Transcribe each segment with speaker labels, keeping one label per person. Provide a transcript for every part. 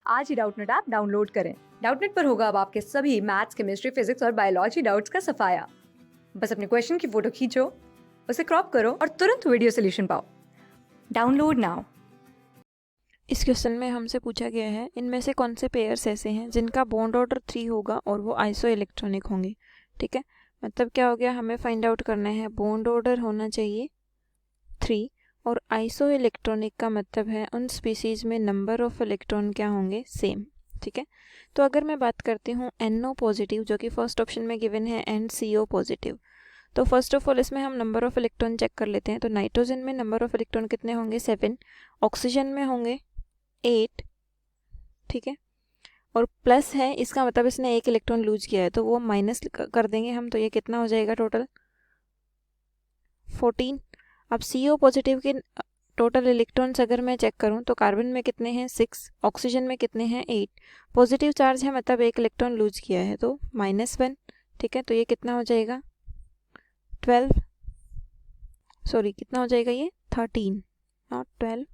Speaker 1: आज ही Doubtnut app download करें। Doubtnut पर होगा अब आपके सभी मैथ्स, केमिस्ट्री, फिजिक्स और बायोलॉजी डाउट्स का सफाया। बस अपने क्वेश्चन की फोटो खींचो, उसे क्रॉप करो और तुरंत वीडियो सोल्यूशन पाओ। Download now.
Speaker 2: इस क्वेश्चन में हमसे पूछा गया है इनमें से कौन से पेयर्स ऐसे हैं जिनका बॉन्ड ऑर्डर 3 होगा और वो आइसो इलेक्ट्रॉनिक होंगे। ठीक है, मतलब क्या हो गया, हमें फाइंड आउट करना है बॉन्ड ऑर्डर होना चाहिए 3 और आइसो इलेक्ट्रॉनिक का मतलब है उन स्पीसीज में नंबर ऑफ इलेक्ट्रॉन क्या होंगे, सेम। ठीक है, तो अगर मैं बात करती हूँ NO पॉजिटिव जो कि फर्स्ट ऑप्शन में गिवन है एंड CO पॉजिटिव, तो फर्स्ट ऑफ ऑल इसमें हम नंबर ऑफ इलेक्ट्रॉन चेक कर लेते हैं। तो नाइट्रोजन में नंबर ऑफ इलेक्ट्रॉन कितने होंगे, 7। ऑक्सीजन में होंगे 8। ठीक है, और प्लस है इसका मतलब इसने 1 इलेक्ट्रॉन लूज किया है तो वो माइनस कर देंगे हम, तो ये कितना हो जाएगा टोटल 14। अब CO पॉजिटिव के टोटल इलेक्ट्रॉन्स अगर मैं चेक करूं तो कार्बन में कितने हैं 6, ऑक्सीजन में कितने हैं 8। पॉजिटिव चार्ज है मतलब 1 इलेक्ट्रॉन लूज किया है तो -1। ठीक है, तो ये कितना हो जाएगा 12, सॉरी कितना हो जाएगा ये 13, नॉट 12,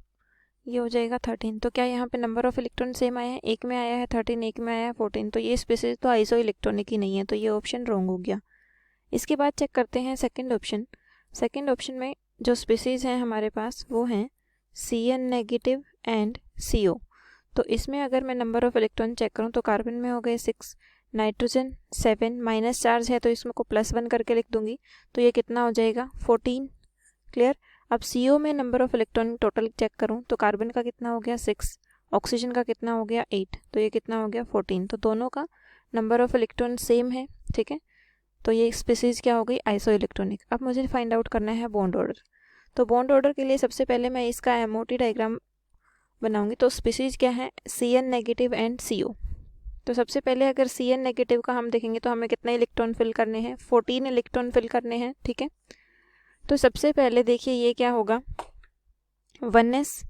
Speaker 2: ये हो जाएगा 13। तो क्या यहाँ पे नंबर ऑफ इलेक्ट्रॉन सेम आया है, एक में आया है 13, एक में आया है 14, तो ये स्पीसीज तो आइसो इलेक्ट्रॉनिक ही नहीं है, तो ये ऑप्शन रॉन्ग हो गया। इसके बाद चेक करते हैं सेकंड ऑप्शन। सेकंड ऑप्शन में जो स्पीसीज हैं हमारे पास वो हैं CN नेगेटिव एंड CO। तो इसमें अगर मैं नंबर ऑफ इलेक्ट्रॉन चेक करूँ तो कार्बन में हो गए 6, नाइट्रोजन 7, माइनस चार्ज है तो इसमें को +1 करके लिख दूंगी, तो ये कितना हो जाएगा 14। क्लियर। अब CO में number of electron total check करूं तो कार्बन का कितना हो गया 6, ऑक्सीजन का कितना हो गया 8, तो ये कितना हो गया 14। तो दोनों का नंबर ऑफ इलेक्ट्रॉन सेम है। ठीक है, तो ये स्पीसीज क्या हो गई, आइसो इलेक्ट्रॉनिक। अब मुझे फाइंड आउट करना है बॉन्ड ऑर्डर। तो बॉन्ड ऑर्डर के लिए सबसे पहले मैं इसका MOT डायग्राम बनाऊंगी। तो स्पीसीज क्या है, CN नेगेटिव एंड CO। तो सबसे पहले अगर CN नेगेटिव का हम देखेंगे तो हमें कितने इलेक्ट्रॉन फिल करने हैं, 14 इलेक्ट्रॉन फिल करने हैं। ठीक है, तो सबसे पहले देखिए ये क्या होगा 1s,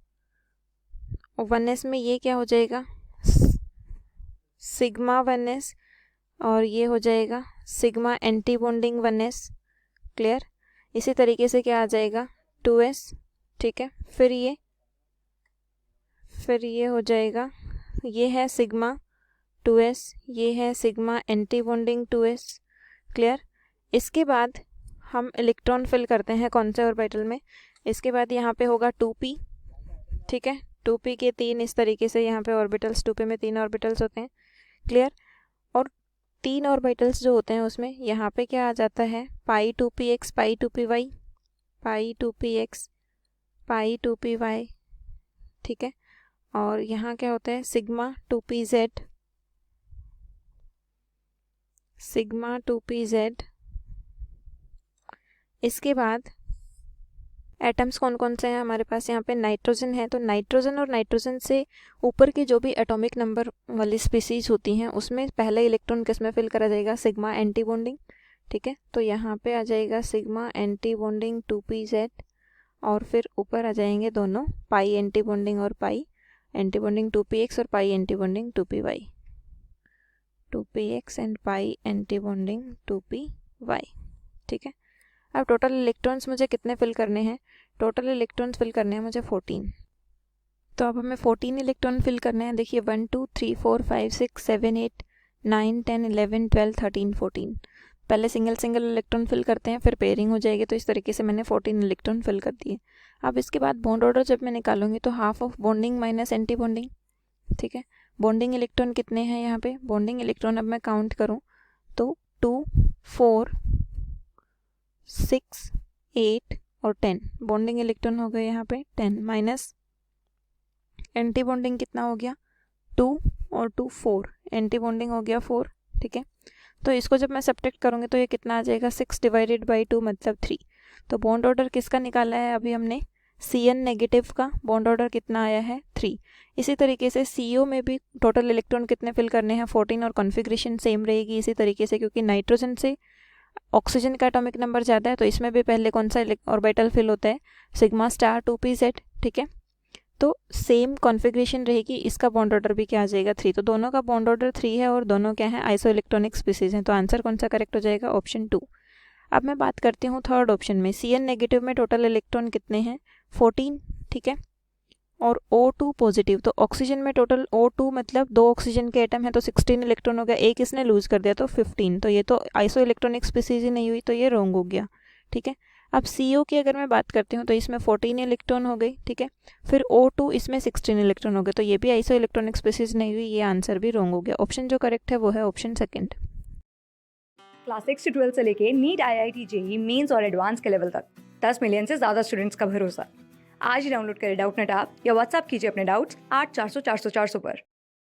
Speaker 2: और 1s में ये क्या हो जाएगा सिग्मा 1s, और ये हो जाएगा sigma anti bonding 1s। Clear. इसी तरीके से क्या आ जाएगा 2s। ठीक है, फिर ये हो जाएगा, ये है सिग्मा 2s, ये है sigma anti bonding 2s। Clear. इसके बाद हम इलेक्ट्रॉन फिल करते हैं कौन से ऑर्बिटल में, इसके बाद यहाँ पे होगा 2p। ठीक है, 2p के 3 इस तरीके से यहाँ पे ऑर्बिटल्स, 2p में 3 ऑर्बिटल्स होते हैं। क्लियर। और 3 ऑर्बिटल्स जो होते हैं उसमें यहाँ पे क्या आ जाता है पाई 2px, पाई 2py, पाई 2px, पाई 2py। ठीक है, और यहाँ क्या होता है सिग्मा 2pz, सिग्मा 2pz। इसके बाद एटम्स कौन कौन से हैं हमारे पास, यहाँ पे नाइट्रोजन है, तो नाइट्रोजन और नाइट्रोजन से ऊपर की जो भी एटॉमिक नंबर वाली स्पीसीज होती हैं उसमें पहला इलेक्ट्रॉन किस में फिल करा जाएगा, सिग्मा एंटी बॉन्डिंग। ठीक है, तो यहाँ पे आ जाएगा सिग्मा एंटी बॉन्डिंग 2pz, और फिर ऊपर आ जाएंगे दोनों पाई एंटी बॉन्डिंग और पाई एंटी बॉन्डिंग 2px और pi anti bonding 2py, 2px and pi anti bonding 2py। ठीक है, अब टोटल इलेक्ट्रॉन्स मुझे कितने फिल करने हैं, टोटल इलेक्ट्रॉन्स फिल करने हैं मुझे 14। तो अब हमें 14 इलेक्ट्रॉन फिल करने हैं। देखिए 1 2 3 4 5 6 7 8 9 10 11 12 13 14। पहले सिंगल इलेक्ट्रॉन फिल करते हैं, फिर पेयरिंग हो जाएगी, तो इस तरीके से मैंने 14 इलेक्ट्रॉन फिल कर दिए। अब इसके बाद बॉन्ड ऑर्डर जब मैं निकालूंगी तो half of bonding minus anti bonding. ठीक है, बॉन्डिंग इलेक्ट्रॉन कितने हैं यहाँ पे, बॉन्डिंग इलेक्ट्रॉन अब मैं काउंट करूँ तो 2 4 6 8 और 10 बॉन्डिंग इलेक्ट्रॉन हो गए यहाँ पे 10, माइनस एंटी बॉन्डिंग कितना हो गया 2 और 2 4, एंटी बॉन्डिंग हो गया 4। ठीक है, तो इसको जब मैं सब्ट्रैक्ट करूँगी तो ये कितना आ जाएगा 6 डिवाइडेड बाई 2 मतलब 3। तो बॉन्ड ऑर्डर किसका निकाला है अभी हमने, CN नेगेटिव का बॉन्ड ऑर्डर कितना आया है 3। इसी तरीके से CO में भी टोटल इलेक्ट्रॉन कितने फिल करने हैं 14, और कॉन्फ़िगरेशन सेम रहेगी इसी तरीके से, क्योंकि नाइट्रोजन से ऑक्सीजन का एटॉमिक नंबर ज़्यादा है तो इसमें भी पहले कौन सा ऑर्बिटल फिल होता है, सिग्मा स्टार 2pz। ठीक है, तो सेम कॉन्फ़िगरेशन रहेगी, इसका बॉन्ड ऑर्डर भी क्या आ जाएगा 3। तो दोनों का बॉन्ड ऑर्डर 3 है और दोनों क्या है आइसो इलेक्ट्रॉनिक स्पीसीज हैं, तो आंसर कौन सा करेक्ट हो जाएगा, ऑप्शन 2। अब मैं बात करती हूँ थर्ड ऑप्शन में, CN नेगेटिव में टोटल इलेक्ट्रॉन कितने हैं 14। ठीक है, और O2 पॉजिटिव, तो ऑक्सीजन में टोटल O2 मतलब 2 ऑक्सीजन के एटम है तो 16 इलेक्ट्रॉन हो गया, एक इसने लूज कर दिया तो 15, तो ये तो आइसो इलेक्ट्रॉनिक स्पीसीज ही नहीं हुई, तो ये रॉन्ग हो गया। ठीक है, अब CO की अगर मैं बात करती हूँ तो इसमें 14 इलेक्ट्रॉन हो गई। ठीक है, फिर O2 इसमें 16 इलेक्ट्रॉन हो गए, तो ये भी आइसो इलेक्ट्रॉनिक स्पीसीज नहीं हुई, ये आंसर भी रॉन्ग हो गया। ऑप्शन जो करेक्ट है वो है ऑप्शन सेकंड।
Speaker 1: क्लास 6 से 12 से लेके नीट, IIT, JEE मेंस और एडवांस के लेवल तक 10 मिलियन से ज़्यादा स्टूडेंट्स का भरोसा। आज ही डाउनलोड करें डाउटनेट ऐप या व्हाट्सएप कीजिए अपने डाउट्स 8400 400 400 पर।